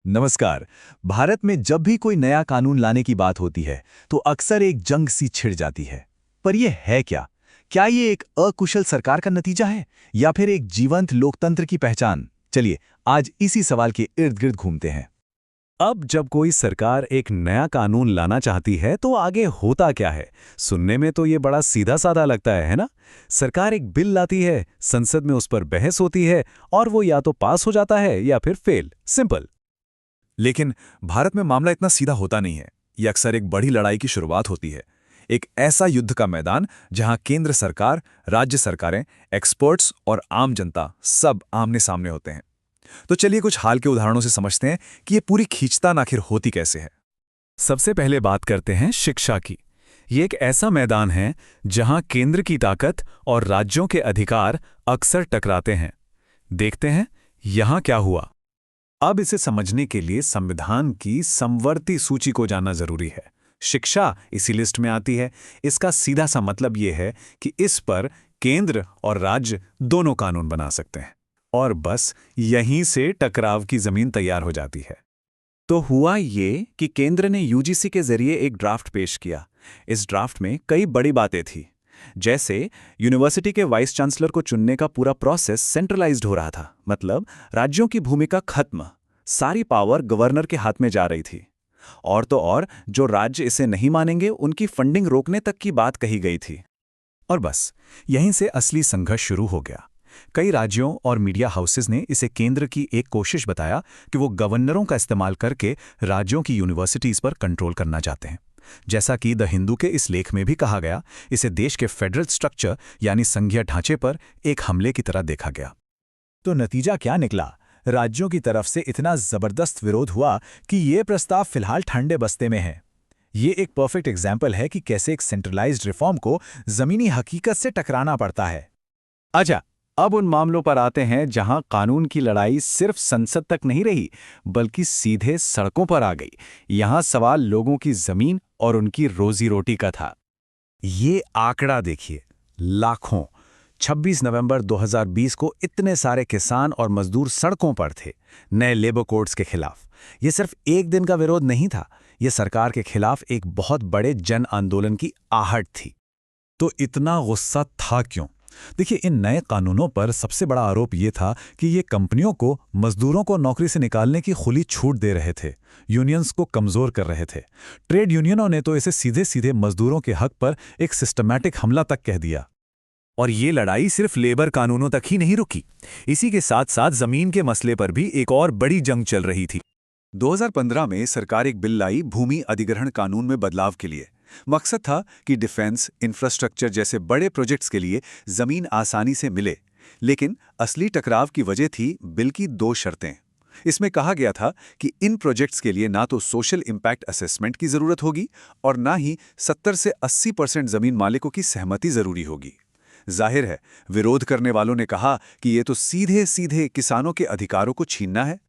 नमस्कार। भारत में जब भी कोई नया कानून लाने की बात होती है तो अक्सर एक जंग सी छिड़ जाती है। पर यह है क्या? क्या ये एक अकुशल सरकार का नतीजा है या फिर एक जीवंत लोकतंत्र की पहचान? चलिए आज इसी सवाल के इर्द गिर्द घूमते हैं। अब जब कोई सरकार एक नया कानून लाना चाहती है तो आगे होता क्या है? सुनने में तो ये बड़ा सीधा साधा लगता है ना? सरकार एक बिल लाती है, संसद में उस पर बहस होती है और वो या तो पास हो जाता है या फिर फेल। सिंपल। लेकिन भारत में मामला इतना सीधा होता नहीं है। ये अक्सर एक बड़ी लड़ाई की शुरुआत होती है। एक ऐसा युद्ध का मैदान जहां केंद्र सरकार, राज्य सरकारें, एक्सपर्ट्स और आम जनता सब आमने सामने होते हैं। तो चलिए कुछ हाल के उदाहरणों से समझते हैं कि ये पूरी खींचतान आखिर होती कैसे है। सबसे पहले बात करते हैं शिक्षा की। ये एक ऐसा मैदान है जहां केंद्र की ताकत और राज्यों के अधिकार अक्सर टकराते हैं। देखते हैं यहां क्या हुआ। अब इसे समझने के लिए संविधान की समवर्ती सूची को जानना जरूरी है। शिक्षा इसी लिस्ट में आती है। इसका सीधा सा मतलब ये है कि इस पर केंद्र और राज्य दोनों कानून बना सकते हैं और बस यहीं से टकराव की जमीन तैयार हो जाती है। तो हुआ ये कि केंद्र ने यूजीसी के जरिए एक ड्राफ्ट पेश किया। इस ड्राफ्ट में कई बड़ी बातें थी, जैसे यूनिवर्सिटी के वाइस चांसलर को चुनने का पूरा प्रोसेस सेंट्रलाइज्ड हो रहा था, मतलब राज्यों की भूमिका खत्म, सारी पावर गवर्नर के हाथ में जा रही थी। और तो और जो राज्य इसे नहीं मानेंगे उनकी फंडिंग रोकने तक की बात कही गई थी। और बस यहीं से असली संघर्ष शुरू हो गया। कई राज्यों और मीडिया हाउसेस ने इसे केंद्र की एक कोशिश बताया कि वो गवर्नरों का इस्तेमाल करके राज्यों की यूनिवर्सिटीज पर कंट्रोल करना चाहते हैं। जैसा कि द हिंदू के इस लेख में भी कहा गया, इसे देश के फेडरल स्ट्रक्चर यानी संघीय ढांचे पर एक हमले की तरह देखा गया। तो नतीजा क्या निकला? राज्यों की तरफ से इतना जबरदस्त विरोध हुआ कि ये प्रस्ताव फिलहाल ठंडे बस्ते में है। ये एक परफेक्ट एग्जाम्पल है कि कैसे एक सेंट्रलाइज्ड रिफॉर्म को जमीनी हकीकत से टकराना पड़ता है। अच्छा, अब उन मामलों पर आते हैं जहां कानून की लड़ाई सिर्फ संसद तक नहीं रही, बल्कि सीधे सड़कों पर आ गई। यहां सवाल लोगों की जमीन और उनकी रोजी रोटी का था। ये आंकड़ा देखिए, लाखों। 26 नवंबर 2020 को इतने सारे किसान और मजदूर सड़कों पर थे, नए लेबर कोड्स के खिलाफ। ये सिर्फ एक दिन का विरोध नहीं था, ये सरकार के खिलाफ एक बहुत बड़े जन आंदोलन की आहट थी। तो इतना गुस्सा था क्यों? देखिए, इन नए कानूनों पर सबसे बड़ा आरोप ये था कि ये कंपनियों को मजदूरों को नौकरी से निकालने की खुली छूट दे रहे थे, यूनियंस को कमजोर कर रहे थे। ट्रेड यूनियनों ने तो इसे सीधे सीधे मजदूरों के हक पर एक सिस्टमैटिक हमला तक कह दिया। और ये लड़ाई सिर्फ लेबर कानूनों तक ही नहीं रुकी। इसी के साथ साथ जमीन के मसले पर भी एक और बड़ी जंग चल रही थी। 2015 में सरकार एक बिल लाई भूमि अधिग्रहण कानून में बदलाव के लिए। मकसद था कि डिफेंस, इंफ्रास्ट्रक्चर जैसे बड़े प्रोजेक्ट्स के लिए जमीन आसानी से मिले। लेकिन असली टकराव की वजह थी बिल की 2 शर्तें। इसमें कहा गया था कि इन प्रोजेक्ट्स के लिए ना तो सोशल इम्पैक्ट असेसमेंट की जरूरत होगी और ना ही 70 से 80% जमीन मालिकों की सहमति जरूरी होगी। जाहिर है, विरोध करने वालों ने कहा कि ये तो सीधे सीधे किसानों के अधिकारों को छीनना है।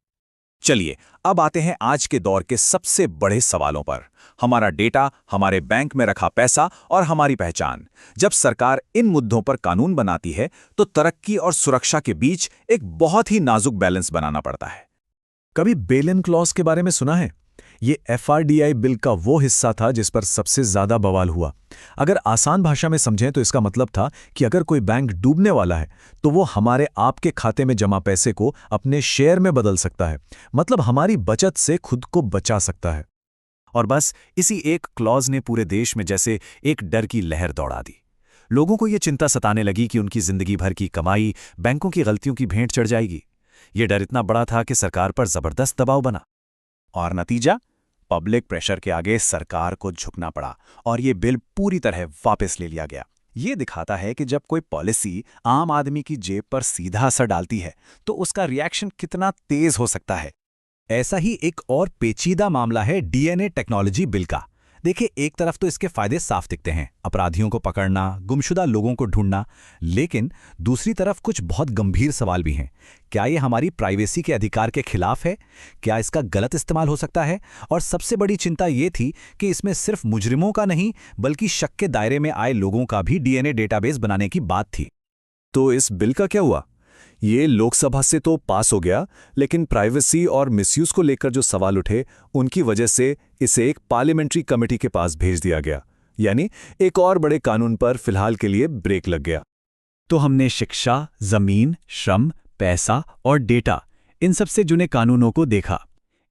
चलिए अब आते हैं आज के दौर के सबसे बड़े सवालों पर। हमारा डेटा, हमारे बैंक में रखा पैसा और हमारी पहचान। जब सरकार इन मुद्दों पर कानून बनाती है तो तरक्की और सुरक्षा के बीच एक बहुत ही नाजुक बैलेंस बनाना पड़ता है। कभी बेल इन क्लॉज के बारे में सुना है? ये एफआरडीआई बिल का वो हिस्सा था जिस पर सबसे ज्यादा बवाल हुआ। अगर आसान भाषा में समझें तो इसका मतलब था कि अगर कोई बैंक डूबने वाला है तो वो हमारे आपके खाते में जमा पैसे को अपने शेयर में बदल सकता है, मतलब हमारी बचत से खुद को बचा सकता है। और बस इसी एक क्लॉज ने पूरे देश में जैसे एक डर की लहर दौड़ा दी। लोगों को ये चिंता सताने लगी कि उनकी जिंदगी भर की कमाई बैंकों की गलतियों की भेंट चढ़ जाएगी। ये डर इतना बड़ा था कि सरकार पर जबरदस्त दबाव बना। और नतीजा, पब्लिक प्रेशर के आगे सरकार को झुकना पड़ा और ये बिल पूरी तरह वापस ले लिया गया। ये दिखाता है कि जब कोई पॉलिसी आम आदमी की जेब पर सीधा असर डालती है तो उसका रिएक्शन कितना तेज हो सकता है। ऐसा ही एक और पेचीदा मामला है डीएनए टेक्नोलॉजी बिल का। देखिए, एक तरफ तो इसके फायदे साफ दिखते हैं, अपराधियों को पकड़ना, गुमशुदा लोगों को ढूंढना, लेकिन दूसरी तरफ कुछ बहुत गंभीर सवाल भी हैं। क्या ये हमारी प्राइवेसी के अधिकार के खिलाफ है? क्या इसका गलत इस्तेमाल हो सकता है? और सबसे बड़ी चिंता ये थी कि इसमें सिर्फ मुजरिमों का नहीं बल्कि शक के दायरे में आए लोगों का भी डीएनए डेटाबेस बनाने की बात थी। तो इस बिल का क्या हुआ? ये लोकसभा से तो पास हो गया, लेकिन प्राइवेसी और मिसयूज को लेकर जो सवाल उठे उनकी वजह से इसे एक पार्लियामेंट्री कमेटी के पास भेज दिया गया। यानी एक और बड़े कानून पर फिलहाल के लिए ब्रेक लग गया। तो हमने शिक्षा, जमीन, श्रम, पैसा और डेटा, इन सब से जुड़े कानूनों को देखा।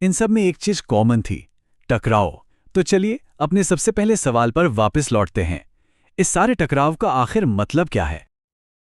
इन सब में एक चीज कॉमन थी, टकराव। तो चलिए अपने सबसे पहले सवाल पर वापस लौटते हैं। इस सारे टकराव का आखिर मतलब क्या है?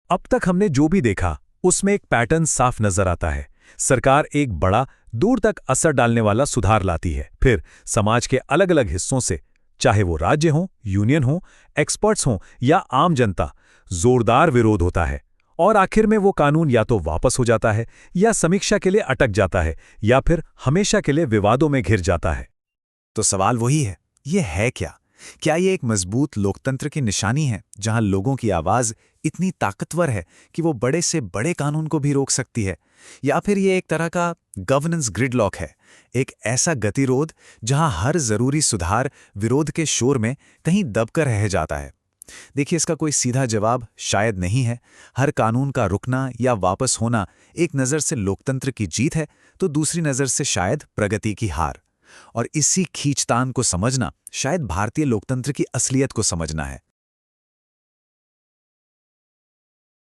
अब तक हमने जो भी देखा उसमें एक पैटर्न साफ नजर आता है। सरकार एक बड़ा, दूर तक असर डालने वाला सुधार लाती है, फिर समाज के अलग अलग हिस्सों से, चाहे वो राज्य हो, यूनियन हो, एक्सपर्ट्स हों या आम जनता, जोरदार विरोध होता है और आखिर में वो कानून या तो वापस हो जाता है या समीक्षा के लिए अटक जाता है या फिर हमेशा के लिए विवादों में घिर जाता है। तो सवाल वही है, ये है क्या? क्या ये एक मजबूत लोकतंत्र की निशानी है जहां लोगों की आवाज इतनी ताकतवर है कि वो बड़े से बड़े कानून को भी रोक सकती है? या फिर ये एक तरह का गवर्नेंस ग्रिडलॉक है, एक ऐसा गतिरोध जहां हर जरूरी सुधार विरोध के शोर में कहीं दबकर रह जाता है? देखिए, इसका कोई सीधा जवाब शायद नहीं है। हर कानून का रुकना या वापस होना एक नज़र से लोकतंत्र की जीत है, तो दूसरी नज़र से शायद प्रगति की हार। और इसी खींचतान को समझना शायद भारतीय लोकतंत्र की असलियत को समझना है।